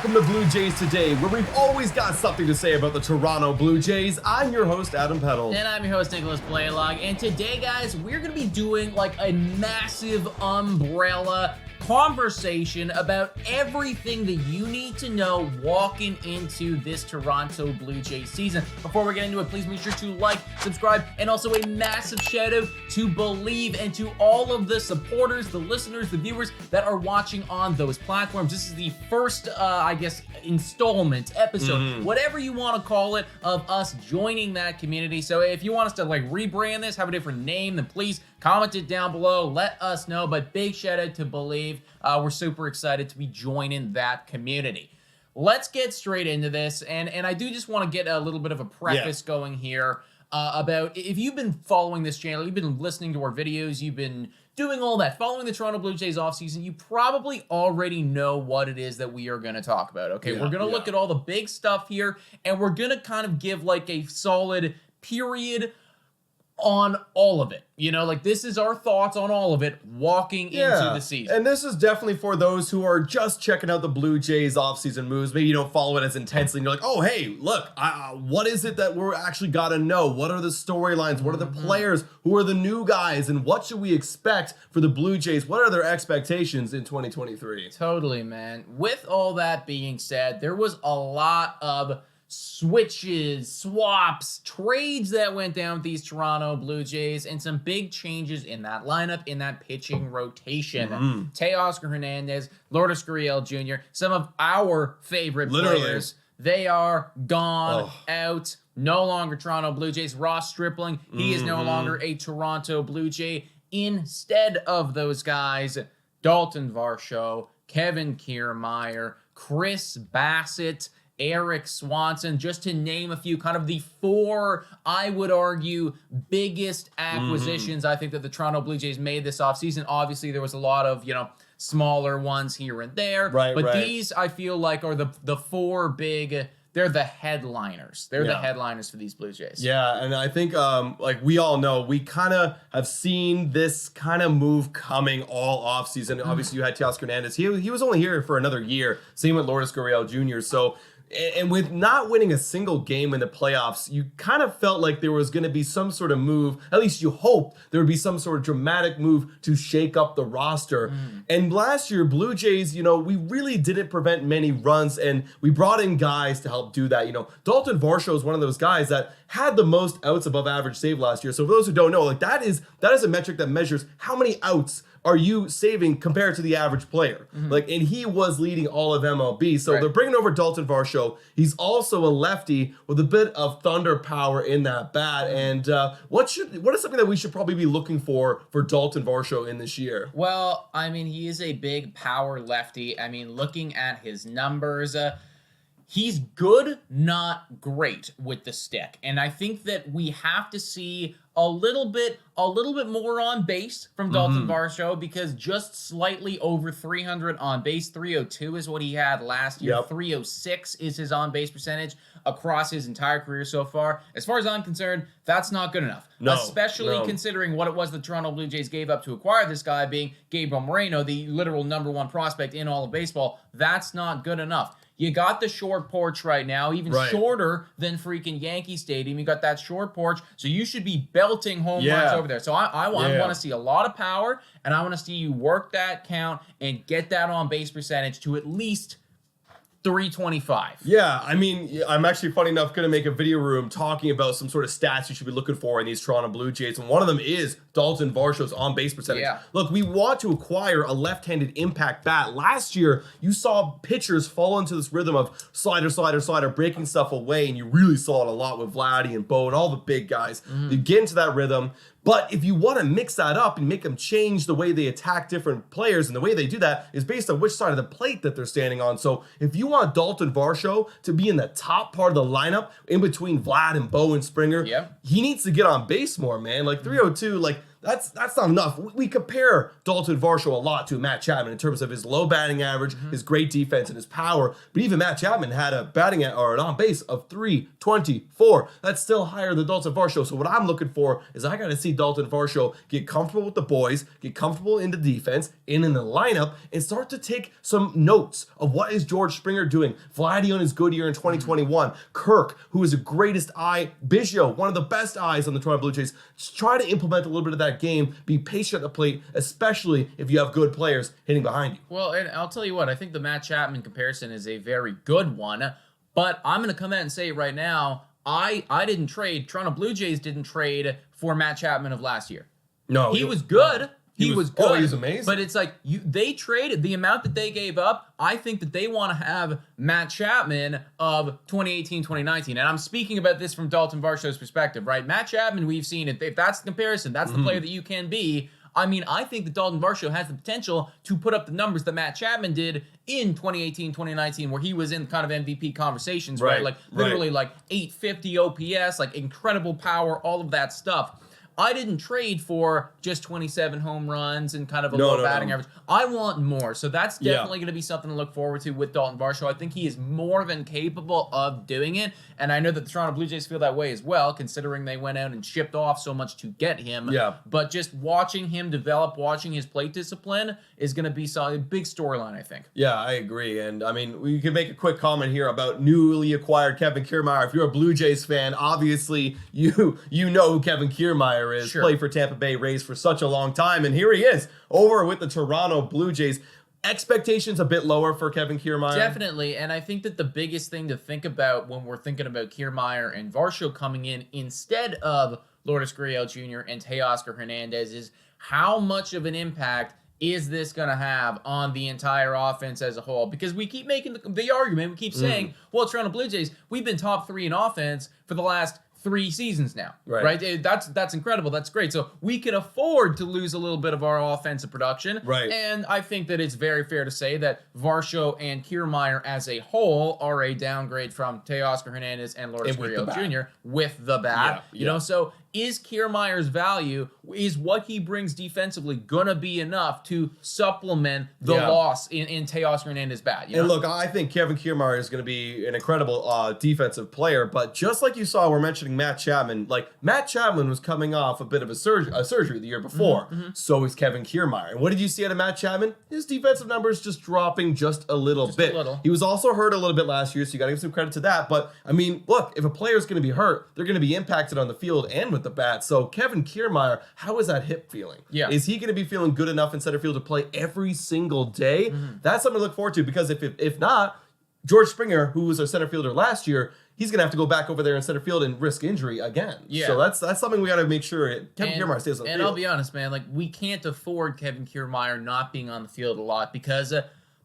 welcome to Blue Jays Today, where we've always got something to say about the Toronto Blue Jays. I'm your host, Adam Peddle. And I'm your host, Nicholas Blaylock. And today, guys, we're going to be doing like a massive umbrella conversation about everything that you need to know walking into this Toronto Blue Jays season. Before we get into it, please make sure to like, subscribe, and also a massive shout out to Believe and to all of the supporters, the listeners, the viewers that are watching on those platforms. This is the first, installment, episode, whatever you want to call it, of us joining that community. So if you want us to like rebrand this, have a different name, then please comment it down below. Let us know. But big shout out to Believe. We're super excited to be joining that community. Let's get straight into this. And I do just want to get a little bit of a preface going here about if you've been following this channel, you've been listening to our videos, you've been doing all that, following the Toronto Blue Jays offseason, you probably already know what it is that we are going to talk about, okay? We're going to look at all the big stuff here, and we're going to kind of give like a solid period on all of it. You know, like this is our thoughts on all of it walking into the season. And this is definitely for those who are just checking out the Blue Jays offseason moves. Maybe you don't follow it as intensely and you're like, oh, hey, look, what is it that we're actually got to know? What are the storylines? What are the players? Who are the new guys? And what should we expect for the Blue Jays? What are their expectations in 2023? Totally, man. With all that being said, there was a lot of switches, swaps, trades that went down with these Toronto Blue Jays, and some big changes in that lineup, in that pitching rotation. Teoscar, Hernandez, Lourdes, Gurriel Jr., some of our favorite players, they are gone, out, no longer Toronto Blue Jays. Ross Stripling, he is no longer a Toronto Blue Jay. Instead of those guys, Dalton Varsho, Kevin Kiermaier, Chris Bassett, Eric Swanson, just to name a few, kind of the four, I would argue, biggest acquisitions I think that the Toronto Blue Jays made this offseason. Obviously, there was a lot of, smaller ones here and there. But these, I feel like, are the four big, they're the headliners. They're the headliners for these Blue Jays. Yeah, and I think, like we all know, we kind of have seen this kind of move coming all offseason. Obviously, you had Teoscar Hernandez. He was only here for another year. Same with Lourdes Gurriel Jr. So, and with not winning a single game in the playoffs, you kind of felt like there was going to be some sort of move, at least you hoped there would be some sort of dramatic move to shake up the roster. And last year, Blue Jays, we really didn't prevent many runs, and we brought in guys to help do that. Dalton Varsho is one of those guys that had the most outs above average save last year. So for those who don't know, like that is a metric that measures how many outs are you saving compared to the average player. And he was leading all of MLB. So they're bringing over Dalton Varsho. He's also a lefty with a bit of thunder power in that bat. And what is something that we should probably be looking for Dalton Varsho in this year? Well, I mean, he is a big power lefty. I mean, looking at his numbers, he's good, not great with the stick. And I think that we have to see a little bit more on base from Dalton Varsho, because just slightly over 300 on base, 302 is what he had last year. 306 is his on base percentage across his entire career so far. As far as I'm concerned, that's not good enough. Especially considering what it was the Toronto Blue Jays gave up to acquire this guy, being Gabriel Moreno, the literal #1 prospect in all of baseball. That's not good enough. You got the short porch right now, even shorter than freaking Yankee Stadium. You got that short porch, so you should be belting home runs over there. So I want to see a lot of power, and I want to see you work that count and get that on base percentage to at least 325. Yeah, I mean, I'm actually, funny enough, going to make a video room talking about some sort of stats you should be looking for in these Toronto Blue Jays, and one of them is Dalton Varsho's on-base percentage. Look, we want to acquire a left-handed impact bat. Last year, you saw pitchers fall into this rhythm of slider, slider, slider, breaking stuff away, and you really saw it a lot with Vladdy and Bo and all the big guys. You get into that rhythm. But if you want to mix that up and make them change the way they attack different players, and the way they do that is based on which side of the plate that they're standing on. So if you want Dalton Varsho to be in the top part of the lineup in between Vlad and Bo and Springer, he needs to get on base more, man. Like 302, like that's not enough. We compare Dalton Varsho a lot to Matt Chapman in terms of his low batting average, his great defense, and his power. But even Matt Chapman had a batting or an on base of 324. That's still higher than Dalton Varsho. So what I'm looking for is I got to see Dalton Varsho get comfortable with the boys, get comfortable in the defense, in the lineup, and start to take some notes of what is George Springer doing. Vladdy on his good year in 2021. Kirk, who is the greatest eye. Bichette, one of the best eyes on the Toronto Blue Jays. Just try to implement a little bit of that game. Be patient at the plate, especially if you have good players hitting behind you. Well, and I'll tell you what, I think the Matt Chapman comparison is a very good one, but I'm going to come out and say right now, I didn't trade, Toronto Blue Jays didn't trade for Matt Chapman of last year. No. He was good. He was good. Oh, he was amazing. But it's like they traded the amount that they gave up. I think that they want to have Matt Chapman of 2018, 2019. And I'm speaking about this from Dalton Varsho's perspective, right? Matt Chapman, we've seen it. If that's the comparison, that's the player that you can be. I mean, I think that Dalton Varsho has the potential to put up the numbers that Matt Chapman did in 2018, 2019, where he was in kind of MVP conversations, right? Like literally like 850 OPS, like incredible power, all of that stuff. I didn't trade for just 27 home runs and kind of a low batting average. I want more. So that's definitely going to be something to look forward to with Dalton Varsho. I think he is more than capable of doing it. And I know that the Toronto Blue Jays feel that way as well, considering they went out and shipped off so much to get him. Yeah. But just watching him develop, watching his plate discipline is going to be a big storyline, I think. Yeah, I agree. And I mean, we can make a quick comment here about newly acquired Kevin Kiermaier. If you're a Blue Jays fan, obviously you know who Kevin Kiermaier is. Sure. Played for Tampa Bay Rays for such a long time. And here he is over with the Toronto Blue Jays. Expectations a bit lower for Kevin Kiermaier. Definitely, and I think that the biggest thing to think about when we're thinking about Kiermaier and Varsho coming in instead of Lourdes Gurriel Jr. and Teoscar Hernandez is how much of an impact is this going to have on the entire offense as a whole? Because we keep making the argument, we keep saying, well, Toronto Blue Jays, we've been top 3 in offense for the last 3 seasons now, right? That's incredible. That's great. So we can afford to lose a little bit of our offensive production. Right. And I think that it's very fair to say that Varsho and Kiermaier as a whole are a downgrade from Teoscar Hernandez and Lourdes Gurriel Jr. with the bat. You know, so is Kiermaier's value, is what he brings defensively gonna be enough to supplement the loss in Teoscar Hernandez's bat? You know? And look, I think Kevin Kiermaier is going to be an incredible defensive player, but just like you saw, we're mentioning Matt Chapman. Like, Matt Chapman was coming off a bit of a surgery the year before. So is Kevin Kiermaier. And what did you see out of Matt Chapman? His defensive numbers just dropping just a little bit. He was also hurt a little bit last year, so you got to give some credit to that. But, I mean, look, if a player's going to be hurt, they're going to be impacted on the field and with the bat. So Kevin Kiermaier, how is that hip feeling? Yeah. Is he going to be feeling good enough in center field to play every single day? That's something to look forward to, because if not, George Springer, who was a center fielder last year, he's going to have to go back over there in center field and risk injury again. Yeah. So that's something we got to make sure Kevin Kiermaier stays on the field. And I'll be honest, man, like, we can't afford Kevin Kiermaier not being on the field a lot, because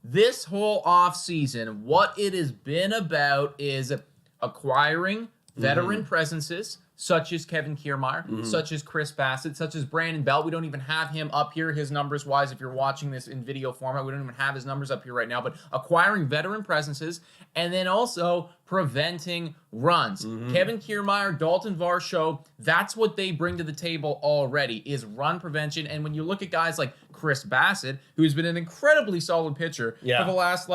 this whole offseason, what it has been about is acquiring veteran presences, such as Kevin Kiermaier, such as Chris Bassett, such as Brandon Belt. We don't even have him up here, his numbers-wise. If you're watching this in video format, we don't even have his numbers up here right now. But acquiring veteran presences, and then also preventing runs. Kevin Kiermaier, Dalton Varsho, that's what they bring to the table already, is run prevention. And when you look at guys like Chris Bassett, who's been an incredibly solid pitcher for the last,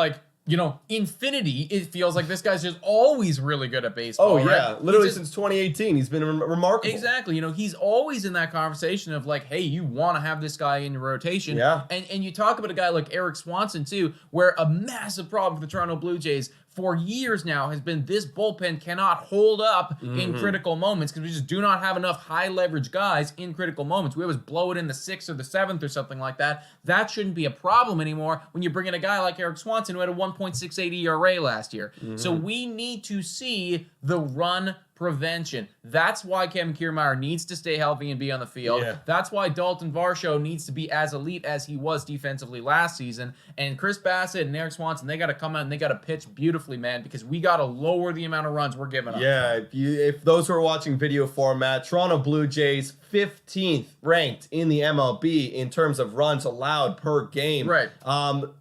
infinity, it feels like this guy's just always really good at baseball. Oh, yeah. Right? Literally since 2018, he's been remarkable. Exactly. He's always in that conversation of like, hey, you want to have this guy in your rotation. Yeah. And you talk about a guy like Eric Swanson, too, where a massive problem for the Toronto Blue Jays for years now has been this bullpen cannot hold up in critical moments, because we just do not have enough high leverage guys in critical moments. We always blow it in the 6th or the 7th or something like that. That shouldn't be a problem anymore when you bring in a guy like Eric Swanson, who had a 1.68 ERA last year. So we need to see the run prevention. That's why Kevin Kiermaier needs to stay healthy and be on the field. That's why Dalton Varsho needs to be as elite as he was defensively last season. And Chris Bassett and Eric Swanson, they got to come out and they got to pitch beautifully, man, because we got to lower the amount of runs we're giving up. Yeah, if those who are watching video format, Toronto Blue Jays 15th ranked in the MLB in terms of runs allowed per game. Right.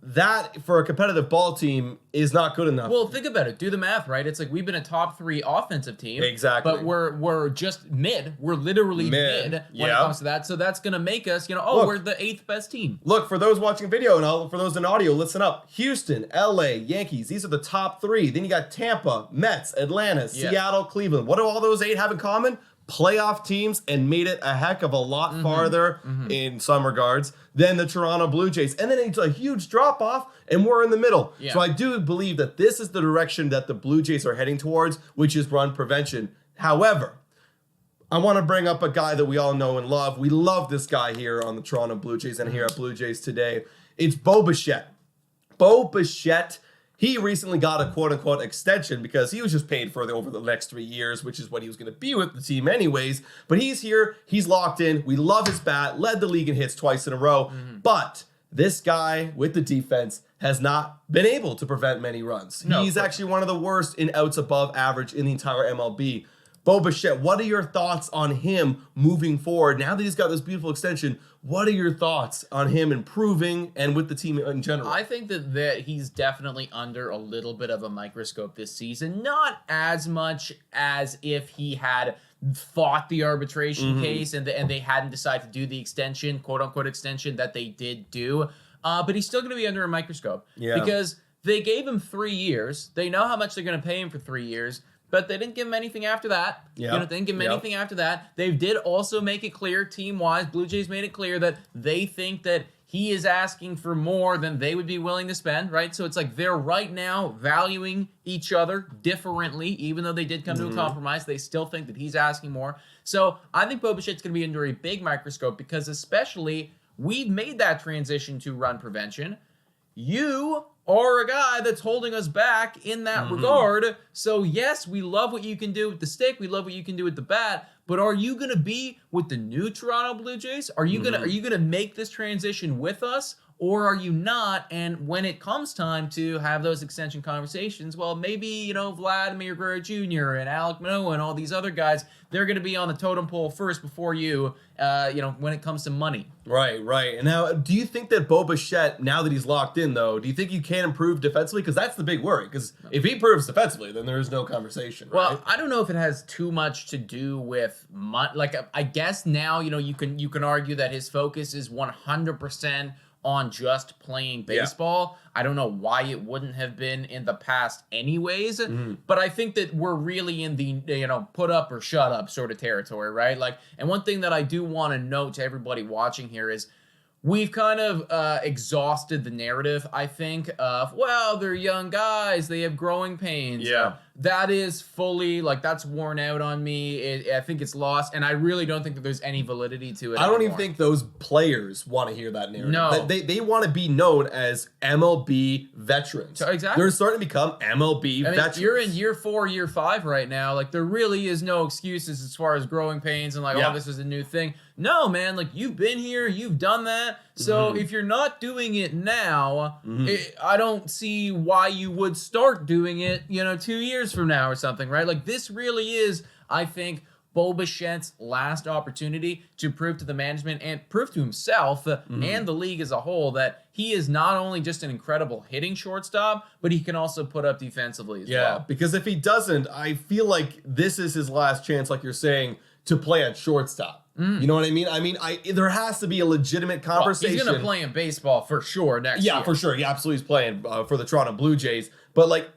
That, for a competitive ball team, is not good enough. Well, think about it. Do the math, right? It's like we've been a top 3 offensive team. Exactly. But we're just mid. We're literally mid when it comes to that. So that's going to make us, we're the 8th best team. Look, for those watching video and for those in audio, listen up. Houston, LA, Yankees, these are the top 3. Then you got Tampa, Mets, Atlanta, Seattle, Cleveland. What do all those 8 have in common? Playoff teams, and made it a heck of a lot farther in some regards than the Toronto Blue Jays. And then it's a huge drop off, and we're in the middle. Yeah. So I do believe that this is the direction that the Blue Jays are heading towards, which is run prevention. However, I want to bring up a guy that we all know and love. We love this guy here on the Toronto Blue Jays and here at Blue Jays Today. It's Bichette. Bichette. He recently got a quote-unquote extension because he was just paid for over the next 3 years, which is what he was going to be with the team anyways. But he's here. He's locked in. We love his bat. Led the league in hits twice in a row. But this guy with the defense has not been able to prevent many runs. He's actually one of the worst in outs above average in the entire MLB. Bichette, what are your thoughts on him moving forward? Now that he's got this beautiful extension, what are your thoughts on him improving and with the team in general? I think that he's definitely under a little bit of a microscope this season. Not as much as if he had fought the arbitration case and they hadn't decided to do the extension, quote-unquote extension, that they did do. But he's still going to be under a microscope. Yeah. Because they gave him 3 years. They know how much they're going to pay him for 3 years. But they didn't give him anything after that. They didn't give him anything after that. They did also make it clear, team-wise, Blue Jays made it clear that they think that he is asking for more than they would be willing to spend, right? So it's like they're right now valuing each other differently, even though they did come to a compromise. They still think that he's asking more. So I think Bichette's going to be under a big microscope because especially we've made that transition to run prevention. You are a guy that's holding us back in that regard. So yes, we love what you can do with the stick. We love what you can do with the bat. But are you going to be with the new Toronto Blue Jays? Are you gonna make this transition with us? Or are you not? And when it comes time to have those extension conversations, well, maybe, Vladimir Guerrero Jr. and Alek Manoah and all these other guys, they're going to be on the totem pole first before you, when it comes to money. Right. And now, do you think that Bichette, now that he's locked in, though, do you think you can improve defensively? Because that's the big worry. Because if he improves defensively, then there is no conversation, right? Well, I don't know if it has too much to do with money. Like, I guess now, you can argue that his focus is 100% on just playing baseball. I don't know why it wouldn't have been in the past anyways, but I think that we're really in the, put up or shut up sort of territory, right? Like, and one thing that I do want to note to everybody watching here is we've kind of exhausted the narrative, I think, of, well, they're young guys, they have growing pains. Yeah. That is fully, that's worn out on me. I think it's lost, and I really don't think that there's any validity to it. I don't even think those players want to hear that narrative. No. They want to be known as MLB veterans. Exactly. They're starting to become MLB veterans. You're in year 4, year 5 right now. Like, there really is no excuses as far as growing pains and, oh, this is a new thing. No, man, you've been here, you've done that. So if you're not doing it now, I don't see why you would start doing it, 2 years from now or something, right? This really is, I think, Bichette's last opportunity to prove to the management and prove to himself and the league as a whole that he is not only just an incredible hitting shortstop, but he can also put up defensively as well. Yeah, because if he doesn't, I feel like this is his last chance, like you're saying, to play at shortstop. You know what I mean? There has to be a legitimate conversation. He's going to play in baseball for sure next year. Yeah, for sure. He absolutely is playing for the Toronto Blue Jays. But,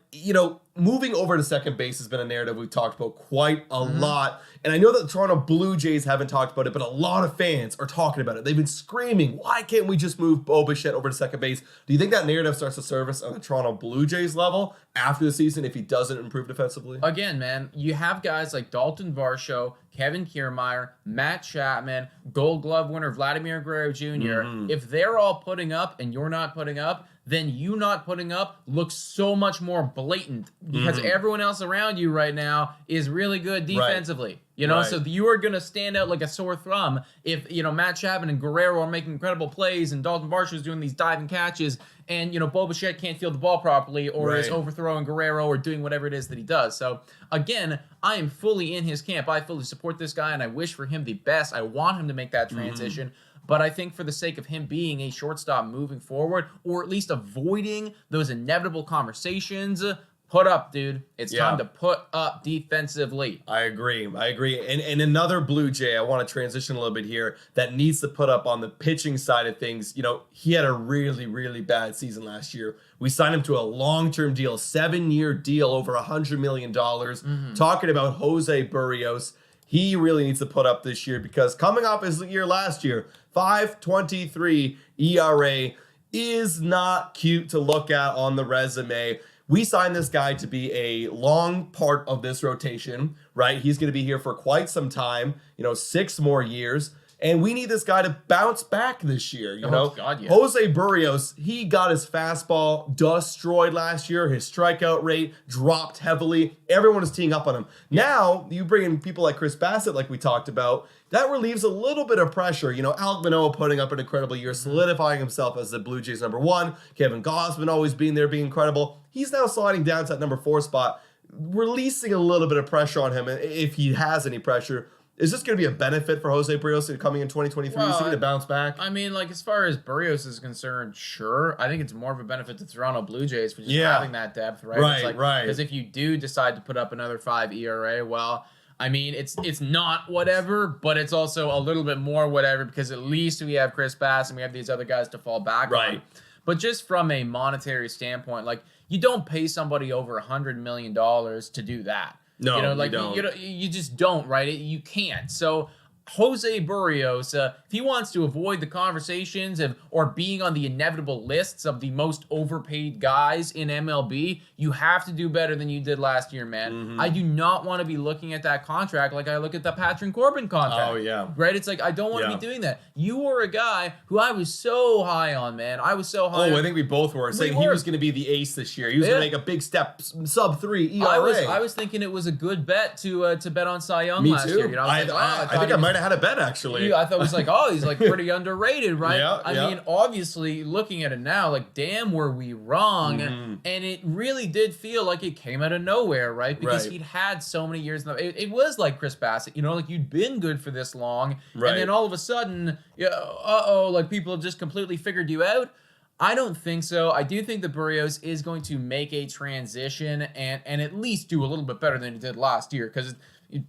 moving over to second base has been a narrative we've talked about quite a lot. And I know that the Toronto Blue Jays haven't talked about it, but a lot of fans are talking about it. They've been screaming, why can't we just move Bichette over to second base? Do you think that narrative starts to surface on the Toronto Blue Jays level after the season if he doesn't improve defensively? Again, man, you have guys like Dalton Varsho, Kevin Kiermaier, Matt Chapman, Gold Glove winner Vladimir Guerrero Jr. If they're all putting up and you're not putting up, then you not putting up looks so much more blatant because everyone else around you right now is really good defensively. So you are going to stand out like a sore thumb if, Matt Chapman and Guerrero are making incredible plays and Dalton Varsho is doing these diving catches and, Bichette can't field the ball properly or is overthrowing Guerrero or doing whatever it is that he does. So, again, I am fully in his camp. I fully support this guy and I wish for him the best. I want him to make that transition. But I think for the sake of him being a shortstop moving forward, or at least avoiding those inevitable conversations, put up, dude. It's time to put up defensively. I agree. And another Blue Jay, I want to transition a little bit here, that needs to put up on the pitching side of things. You know, he had a really, really bad season last year. We signed him to a long-term deal, 7-year deal, over $100 million. Talking about Jose Burrios, he really needs to put up this year because coming off his year last year, 5.23 ERA is not cute to look at on the resume. We signed this guy to be a long part of this rotation, right? He's going to be here for quite some time, 6 more years. And we need this guy to bounce back this year, God, yeah. Jose Burrios, he got his fastball destroyed last year. His strikeout rate dropped heavily. Everyone is teeing up on him. Now, you bring in people like Chris Bassett, like we talked about. That relieves a little bit of pressure. Alek Manoah putting up an incredible year, solidifying himself as the Blue Jays #1. Kevin Gausman always being there, being incredible. He's now sliding down to that #4 spot, releasing a little bit of pressure on him if he has any pressure. Is this going to be a benefit for Jose Burrios coming in 2023? Is he going to bounce back? I mean, as far as Burrios is concerned, sure. I think it's more of a benefit to Toronto Blue Jays for just having that depth, right? Right. Because if you do decide to put up another 5 ERA, well, I mean, it's not whatever, but it's also a little bit more whatever because at least we have Chris Bass and we have these other guys to fall back on. But just from a monetary standpoint, you don't pay somebody over $100 million to do that. No, you don't. You just don't, right? You can't. So Jose Burrios, if he wants to avoid the conversations or being on the inevitable lists of the most overpaid guys in MLB, you have to do better than you did last year, man. I do not want to be looking at that contract like I look at the Patron Corbin contract. Oh, yeah. Right? It's I don't want to be doing that. You were a guy who I was so high on, man. I was so high on. I think we both were. Saying he was going to be the ace this year. He was going to make a big step, sub-3 ERA. I was thinking it was a good bet to bet on Cy Young last year. I think I might have had a bet, actually. I thought it was he's pretty underrated, right? Yeah, I mean, obviously, looking at it now, damn, were we wrong? And it really did feel like it came out of nowhere, right? Because he'd had so many years. It was like Chris Bassett, you'd been good for this long, and then all of a sudden, people have just completely figured you out. I don't think so. I do think that Burrios is going to make a transition and at least do a little bit better than he did last year because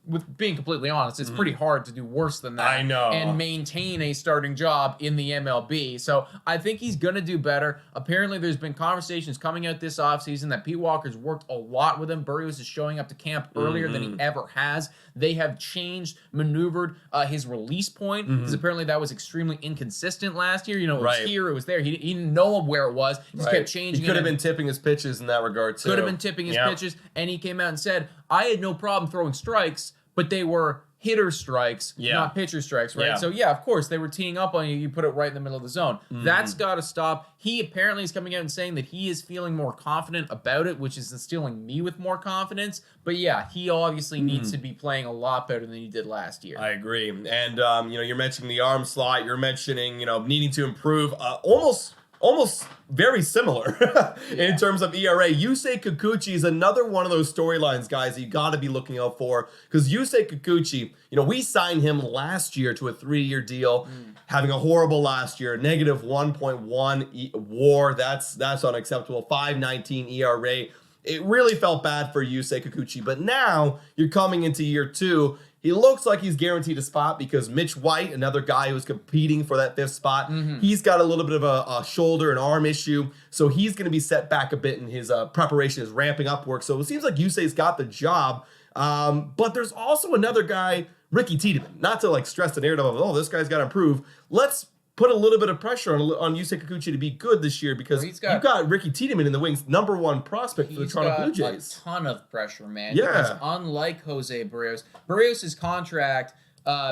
with being completely honest, it's pretty hard to do worse than that. I know. And maintain a starting job in the MLB. So I think he's going to do better. Apparently, there's been conversations coming out this offseason that Pete Walker's worked a lot with him. Burrios is showing up to camp earlier than he ever has. They have maneuvered his release point because apparently that was extremely inconsistent last year. It was here, it was there. He didn't know where it was. He just kept changing. He could have been tipping his pitches in that regard, too. Could have been tipping his pitches. And he came out and said, I had no problem throwing strikes, but they were hitter strikes, not pitcher strikes, right? So, of course, they were teeing up on you. You put it right in the middle of the zone. That's got to stop. He apparently is coming out and saying that he is feeling more confident about it, which is instilling me with more confidence. But, he obviously needs to be playing a lot better than he did last year. I agree. And, you're mentioning the arm slot. You're mentioning, needing to improve almost very similar in terms of ERA. Yusei Kikuchi is another one of those storylines, guys, that you got to be looking out for. Because Yusei Kikuchi, we signed him last year to a 3-year deal, having a horrible last year, negative 1.1 WAR. That's unacceptable. 5.19 ERA. It really felt bad for Yusei Kikuchi. But now you're coming into year 2. He looks like he's guaranteed a spot because Mitch White, another guy who's competing for that 5th spot, he's got a little bit of a shoulder and arm issue. So he's going to be set back a bit in his preparation, his ramping up work. So it seems like Yusei's got the job. But there's also another guy, Ricky Tiedemann. Not to stress the narrative of, this guy's got to improve. Let's put a little bit of pressure on Yusei Kikuchi to be good this year because you've got Ricky Tiedemann in the wings, #1 prospect for the Toronto Blue Jays. A ton of pressure, man. Yeah. Because unlike Jose Burrios' contract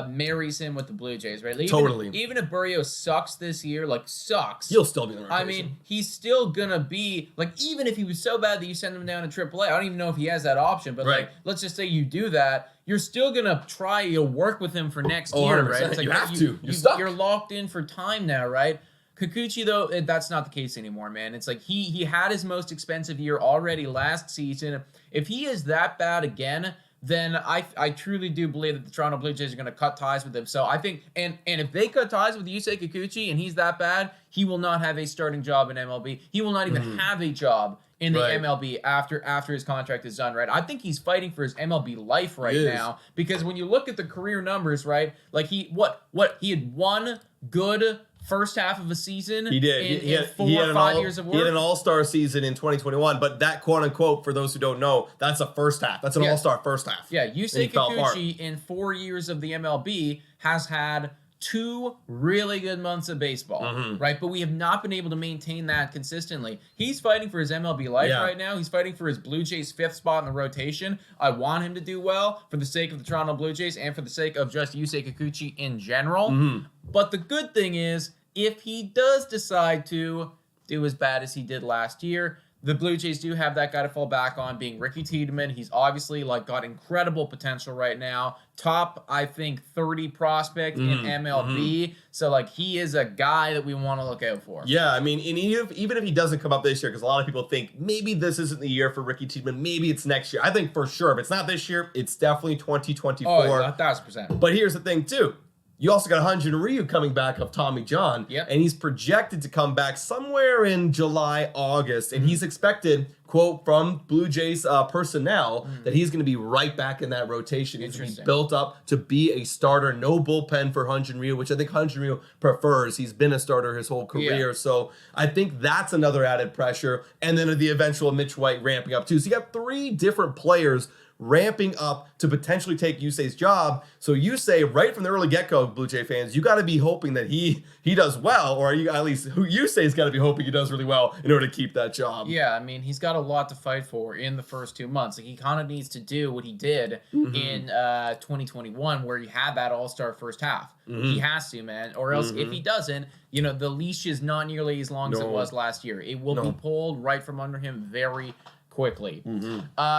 marries him with the Blue Jays, right? Even if Burrios sucks this year, sucks. He'll still be in the rotation. I mean, he's still gonna be even if he was so bad that you send him down to AAA, I don't even know if he has that option. But let's just say you do that, you're still gonna try. You'll work with him for next year, right? It's you have to. You're stuck. You're locked in for time now, right? Kikuchi, though, that's not the case anymore, man. It's he had his most expensive year already last season. If he is that bad again, then I truly do believe that the Toronto Blue Jays are going to cut ties with him. So I think, and if they cut ties with Yusei Kikuchi and he's that bad, he will not have a starting job in MLB. He will not even have a job in the MLB after his contract is done, right? I think he's fighting for his MLB life right now, because when you look at the career numbers, right? Like he had one good first half of a season. He did. He had 4 or 5 years of work. He had an all-star season in 2021, but that quote-unquote, for those who don't know, that's a first half. That's an all-star first half. Yeah, Yusei Kikuchi in 4 years of the MLB has had 2 really good months of baseball, right? But we have not been able to maintain that consistently. He's fighting for his MLB life right now. He's fighting for his Blue Jays 5th spot in the rotation. I want him to do well for the sake of the Toronto Blue Jays and for the sake of just Yusei Kikuchi in general. But the good thing is, if he does decide to do as bad as he did last year, the Blue Jays do have that guy to fall back on, being Ricky Tiedemann. He's obviously got incredible potential right now. Top, I think, 30 prospect in MLB. So he is a guy that we want to look out for. Yeah, I mean, and even if he doesn't come up this year, because a lot of people think maybe this isn't the year for Ricky Tiedemann, maybe it's next year. I think for sure, if it's not this year, it's definitely 2024. Oh, 1,000%. But here's the thing, too. You also got Hyunjin Ryu coming back of Tommy John, and he's projected to come back somewhere in July, August, and he's expected, quote, from Blue Jays personnel, that he's going to be right back in that rotation. He's going to be built up to be a starter. No bullpen for Hyunjin Ryu, which I think Hyunjin Ryu prefers. He's been a starter his whole career, so I think that's another added pressure. And then the eventual Mitch White ramping up, too. So you got 3 different players ramping up to potentially take Yusei's job. So Yusei, right from the early get-go, Blue Jay fans, you got to be hoping that he does well, or at least Yusei's got to be hoping he does really well in order to keep that job. Yeah, I mean, he's got a lot to fight for in the first 2 months. He kind of needs to do what he did in 2021, where he had that all-star first half. He has to, man, or else if he doesn't, the leash is not nearly as long as it was last year. It will be pulled right from under him very quickly.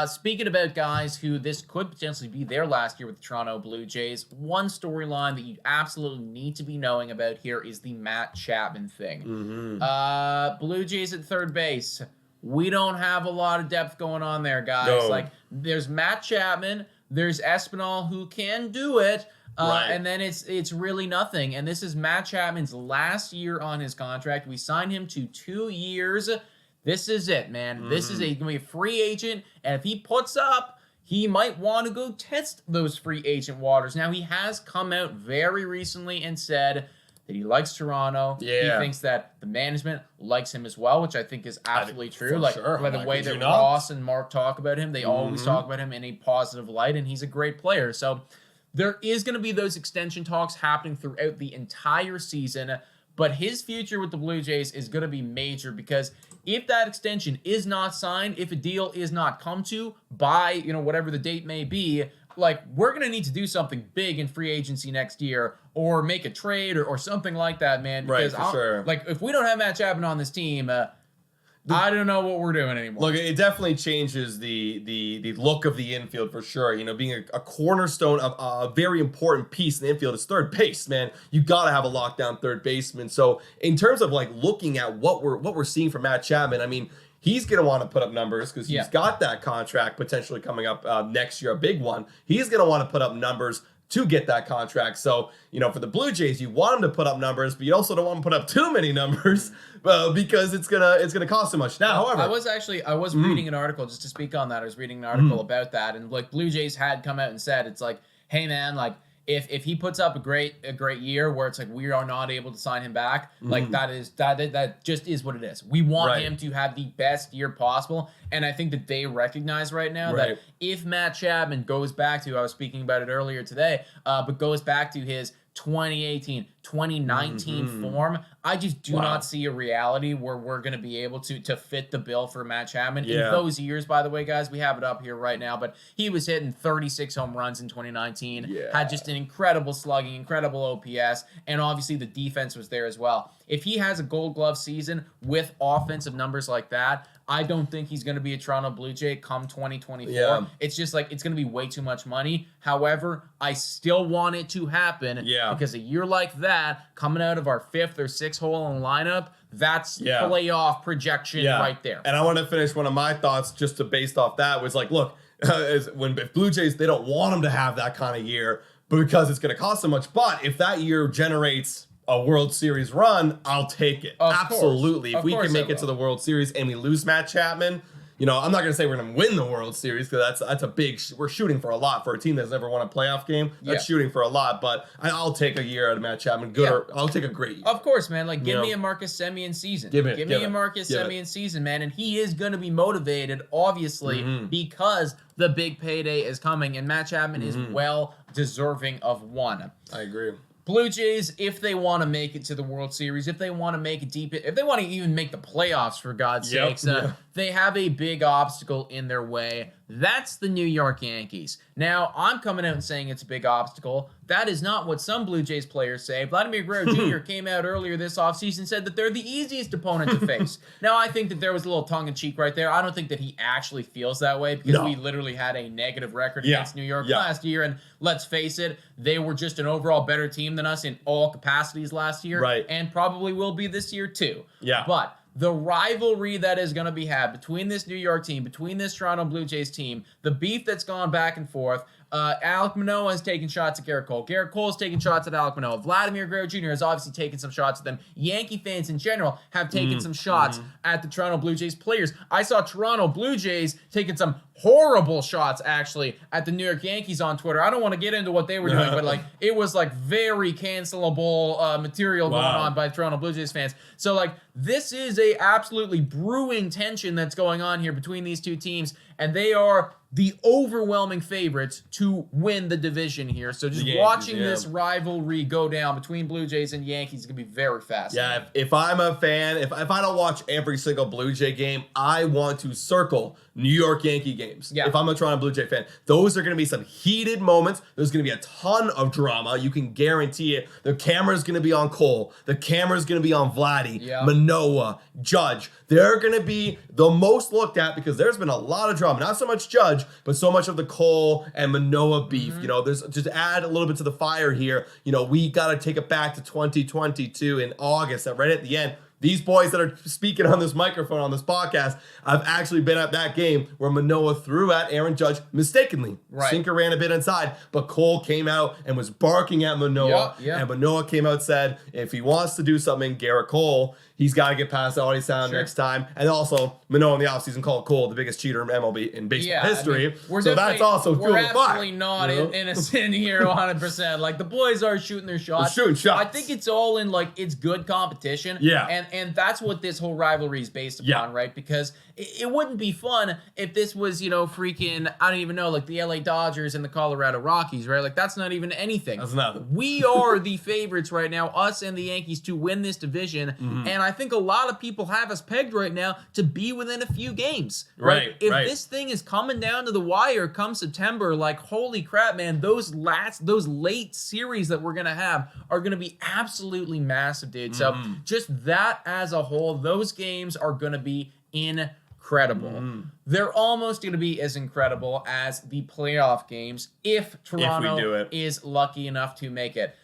Speaking about guys who this could potentially be their last year with the Toronto Blue Jays, one storyline that you absolutely need to be knowing about here is the Matt Chapman thing. Blue Jays at third base. We don't have a lot of depth going on there, guys. There's Matt Chapman, there's Espinal who can do it, and then it's really nothing. And this is Matt Chapman's last year on his contract. We signed him to 2 years. This is it, man. This is going to be a free agent, and if he puts up, he might want to go test those free agent waters. Now, he has come out very recently and said that he likes Toronto. Yeah. He thinks that the management likes him as well, which I think is absolutely true. By the way that not? Ross and Mark talk about him, they always talk about him in a positive light, and he's a great player. So there is going to be those extension talks happening throughout the entire season, but his future with the Blue Jays is going to be major, because if that extension is not signed, if a deal is not come to by, whatever the date may be, we're going to need to do something big in free agency next year, or make a trade or something like that, man. Because if we don't have Matt Chapman on this team, I don't know what we're doing anymore. Look, it definitely changes the look of the infield for sure. Being a cornerstone of a very important piece in the infield is third base, man. You got to have a lockdown third baseman. So in terms of looking at what we're seeing from Matt Chapman, I mean, he's going to want to put up numbers because he's got that contract potentially coming up next year, a big one. He's going to want to put up numbers to get that contract. So, for the Blue Jays, you want them to put up numbers, but you also don't want them to put up too many numbers because it's gonna cost too much. Now, however, I was reading an article, just to speak on that. I was reading an article about that, and Blue Jays had come out and said, it's hey man, if he puts up a great year where it's we are not able to sign him back, that just is what it is. We want him to have the best year possible, and I think that they recognize right now that if Matt Chapman goes back to, I was speaking about it earlier today, but goes back to his 2018, 2019 form, I just do not see a reality where we're going to be able to fit the bill for Matt Chapman. In those years, by the way, guys, we have it up here right now, but he was hitting 36 home runs in 2019, had just an incredible slugging, incredible OPS, and obviously the defense was there as well. If he has a Gold Glove season with offensive numbers like that, I don't think he's going to be a Toronto Blue Jay come 2024. Yeah. It's just it's going to be way too much money. However, I still want it to happen because a year like that, coming out of our 5th or 6th hole in the lineup, that's playoff projection right there. And I want to finish one of my thoughts just based off that was look, if Blue Jays, they don't want them to have that kind of year, but because it's going to cost so much. But if that year generates a World Series run, I'll take it. Absolutely. If we can make it to the World Series and we lose Matt Chapman, I'm not going to say we're going to win the World Series because that's a big. We're shooting for a lot for a team that's never won a playoff game. That's shooting for a lot, but I'll take a year out of Matt Chapman. I'll take a great year. Of course, man. Like, give me a Marcus Semien season. Give me a Marcus Semien season, man. And he is going to be motivated, obviously, because the big payday is coming, and Matt Chapman is well deserving of one. I agree. Blue Jays, if they want to make it to the World Series, if they want to make it deep, if they want to even make the playoffs, for God's sakes, they have a big obstacle in their way. That's the New York Yankees. Now, I'm coming out and saying it's a big obstacle. That is not what some Blue Jays players say. Vladimir Guerrero Jr. came out earlier this offseason and said that they're the easiest opponent to face. Now, I think that there was a little tongue-in-cheek right there. I don't think that he actually feels that way because we literally had a negative record against New York last year. And let's face it, they were just an overall better team than us in all capacities last year. Right. And probably will be this year too. Yeah. But the rivalry that is going to be had between this New York team, between this Toronto Blue Jays team, the beef that's gone back and forth. Alek Manoah has taken shots at Garrett Cole. Garrett Cole has taken shots at Alek Manoah. Vladimir Guerrero Jr. has obviously taken some shots at them. Yankee fans in general have taken some shots at the Toronto Blue Jays players. I saw Toronto Blue Jays taking some horrible shots, actually, at the New York Yankees on Twitter. I don't want to get into what they were doing, but it was very cancelable material going on by Toronto Blue Jays fans. So this is a absolutely brewing tension that's going on here between these two teams, and they are the overwhelming favorites to win the division here. So just watching this rivalry go down between Blue Jays and Yankees is going to be very fascinating. Yeah, if I'm a fan, if I don't watch every single Blue Jay game, I want to circle New York Yankee games. Yeah. If I'm a Toronto Blue Jay fan, those are going to be some heated moments. There's going to be a ton of drama. You can guarantee it. The camera's going to be on Cole. The camera's going to be on Vladdy, Manoah, Judge. They're going to be the most looked at because there's been a lot of drama. Not so much Judge, but so much of the Cole and Manoah beef. There's just add a little bit to the fire here. We got to take it back to 2022 in August, right at the end. These boys that are speaking on this microphone on this podcast, I've actually been at that game where Manoah threw at Aaron Judge mistakenly. Sinker ran a bit inside, but Cole came out and was barking at Manoah. And Manoah came out and said, if he wants to do something, Garrett Cole, he's got to get past the audio sound next time. And also, Manoah in the offseason called Cole the biggest cheater in MLB in baseball history. So that's also we're absolutely not innocent here 100%. The boys are shooting their shots. They're shooting shots. I think it's all in it's good competition. Yeah. And that's what this whole rivalry is based upon, right? Because it wouldn't be fun if this was, freaking, I don't even know, the LA Dodgers and the Colorado Rockies, right? That's not even anything. That's nothing. We are the favorites right now, us and the Yankees, to win this division. And I think a lot of people have us pegged right now to be within a few games, right? If this thing is coming down to the wire come September, holy crap, man, those late series that we're going to have are going to be absolutely massive, dude. So just that as a whole, those games are going to be incredible. They're almost going to be as incredible as the playoff games if Toronto is lucky enough to make it.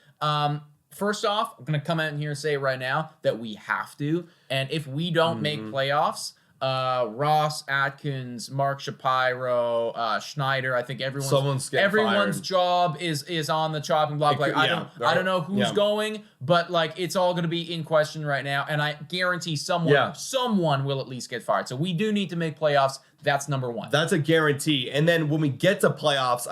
First off, I'm going to come out in here and say right now that we have to. And if we don't make playoffs, Ross, Atkins, Mark Shapiro, Schneider, I think everyone's job is on the chopping block. I don't know who's going, but it's all going to be in question right now. And I guarantee someone will at least get fired. So we do need to make playoffs. That's number one. That's a guarantee. And then when we get to playoffs,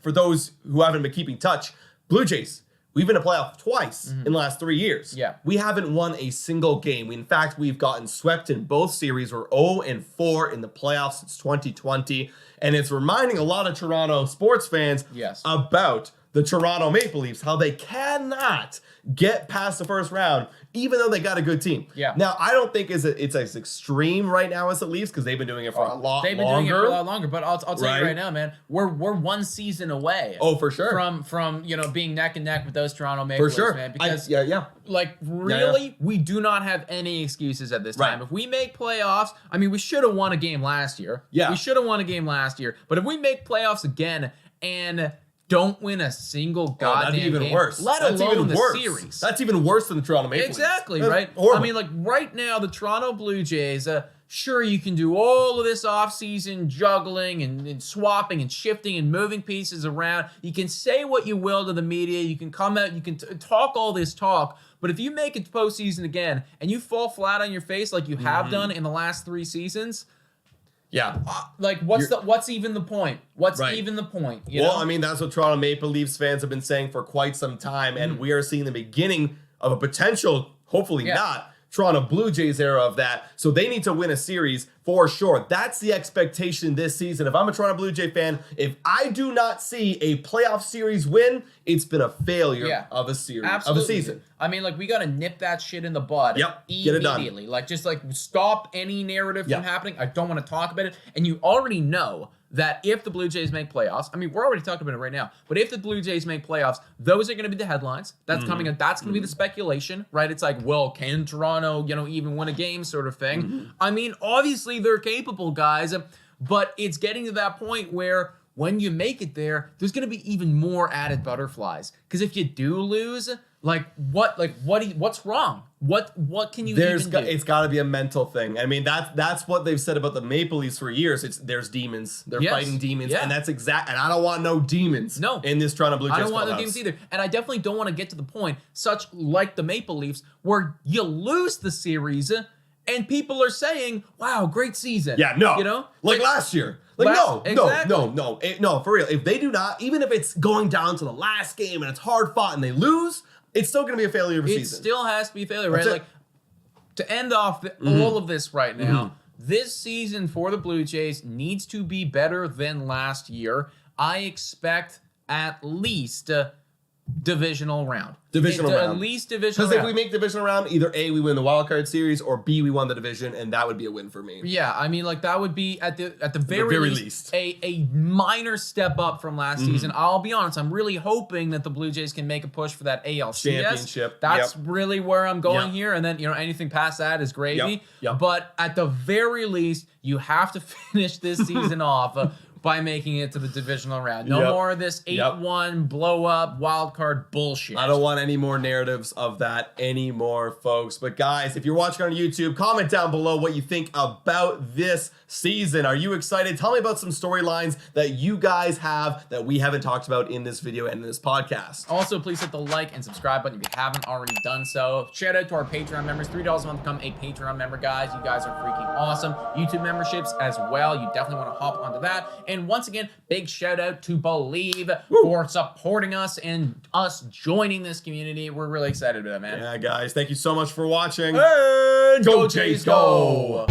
for those who haven't been keeping touch, Blue Jays, we've been to playoff twice in the last 3 years. Yeah. We haven't won a single game. In fact, we've gotten swept in both series. We're 0-4 in the playoffs since 2020. And it's reminding a lot of Toronto sports fans about the Toronto Maple Leafs, how they cannot get past the first round, even though they got a good team. Yeah. Now, I don't think it's as extreme right now as the Leafs because they've been doing it for a lot longer. They've been doing it for a lot longer, but I'll tell you right now, man, we're one season away. Oh, for sure. From being neck and neck with those Toronto Maple Leafs, man. Because we do not have any excuses at this time. If we make playoffs, we should have won a game last year. Yeah. We should have won a game last year. But if we make playoffs again and don't win a single goddamn that's even game, worse. Let alone the series. That's even worse than the Toronto Maple Leafs. Exactly, right? Horrible. Right now, the Toronto Blue Jays, sure, you can do all of this offseason juggling and swapping and shifting and moving pieces around. You can say what you will to the media. You can come out, you can talk all this talk. But if you make it to postseason again and you fall flat on your face like you have done in the last 3 seasons, like what's even the point? What's even the point? You know? I mean, that's what Toronto Maple Leafs fans have been saying for quite some time, and we are seeing the beginning of a potential, hopefully not, Toronto Blue Jays era of that. So they need to win a series for sure. That's the expectation this season. If I'm a Toronto Blue Jay fan, if I do not see a playoff series win, it's been a failure of a series, of a season. I mean, like, we got to nip that shit in the bud immediately. Get it done. Like, just like stop any narrative from happening. I don't want to talk about it. And you already know that if the Blue Jays make playoffs, I mean, we're already talking about it right now, but if the Blue Jays make playoffs, those are going to be the headlines. That's coming up. That's going to be the speculation, right? It's like, well, can Toronto, even win a game sort of thing? I mean, obviously they're capable, guys, but it's getting to that point where when you make it there, there's going to be even more added butterflies. Because if you do lose, what's wrong? What can you even do? It's got to be a mental thing. I mean, that's what they've said about the Maple Leafs for years. There's demons. They're fighting demons, and that's exact. And I don't want no demons. In this Toronto Blue Jays. I don't want no demons either. And I definitely don't want to get to the point, such like the Maple Leafs, where you lose the series and people are saying, "Wow, great season." Yeah, no, like last year. Like, no, for real. If they do not, even if it's going down to the last game and it's hard fought and they lose, it's still going to be a failure of a season. It still has to be a failure, right? Like, to end off all of this right now, this season for the Blue Jays needs to be better than last year. I expect at least divisional round. At least divisional round. Because if we make divisional round, either A, we win the wild card series, or B, we won the division, and that would be a win for me. Yeah, I mean, like, that would be at the very least a minor step up from last season. I'll be honest, I'm really hoping that the Blue Jays can make a push for that ALCS championship. That's really where I'm going here, and then anything past that is gravy. But at the very least, you have to finish this season off by making it to the divisional round. No more of this 8-1 blow up wild card bullshit. I don't want any more narratives of that anymore, folks. But guys, if you're watching on YouTube, comment down below what you think about this season. Are you excited? Tell me about some storylines that you guys have that we haven't talked about in this video and in this podcast. Also, please hit the like and subscribe button if you haven't already done so. Shout out to our Patreon members. $3 a month become a Patreon member, guys. You guys are freaking awesome. YouTube memberships as well. You definitely want to hop onto that. And once again, big shout out to Believe for supporting us and us joining this community. We're really excited about it, man. Yeah, guys. Thank you so much for watching. And go Jays, go!